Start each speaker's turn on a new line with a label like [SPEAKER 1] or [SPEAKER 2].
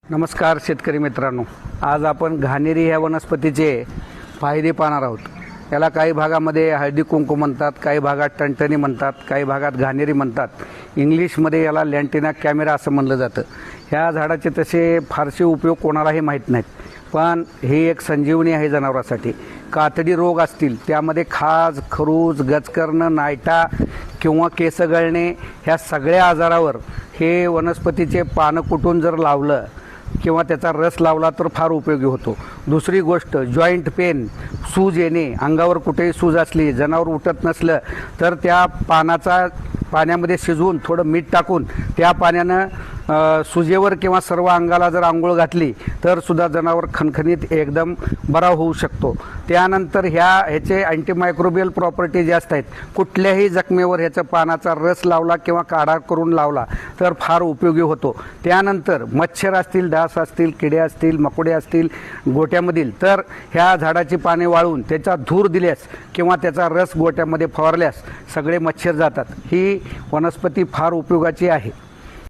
[SPEAKER 1] नमस्कार शेतकरी मित्रांनो, आज आपण घाणेरी ह्या वनस्पतीचे फायदे पाहणार आहोत. याला काही भागामध्ये हळदी कुंकू म्हणतात, काही भागात टणटणी म्हणतात, काही भागात घाणेरी म्हणतात. इंग्लिशमध्ये याला लँटिना कॅमेरा असं म्हणलं जातं. ह्या झाडाचे तसे फारसे उपयोग कोणालाही माहीत नाहीत, पण हे एक संजीवनी आहे जनावरांसाठी. कातडी रोग असतील, त्यामध्ये खाज, खरूज, गचकरणं, नायटा किंवा केस गळणे ह्या सगळ्या आजारावर हे वनस्पतीचे पानं कुटून जर लावलं किंवा त्याचा रस लावला तर फार उपयोगी होतो. दुसरी गोष्ट, जॉईंट पेन, सूज येणे, अंगावर कुठेही सूज असली, जनावर उठत नसलं तर त्या पाण्यामध्ये शिजवून थोडं मीठ टाकून त्या पाण्यानं सुजेवर किंवा सर्व अंगाला जर आंघोळ घातली तर सुद्धा जनावर खणखणीत एकदम बरा होऊ शकतो. त्यानंतर ह्याचे अँटीमायक्रोबियल प्रॉपर्टी जास्त आहेत. कुठल्याही जखमेवर ह्याचा पानाचा रस लावला किंवा काढा करून लावला तर फार उपयोगी होतो. त्यानंतर मच्छर असतील, डास असतील, किडे असतील, मकोडे असतील गोट्यामधील, तर ह्या झाडाची पाने वाळून त्याचा धूर दिल्यास किंवा त्याचा रस गोट्यामध्ये फवारल्यास सगळे मच्छर जातात. ही वनस्पती फार उपयोगाची आहे.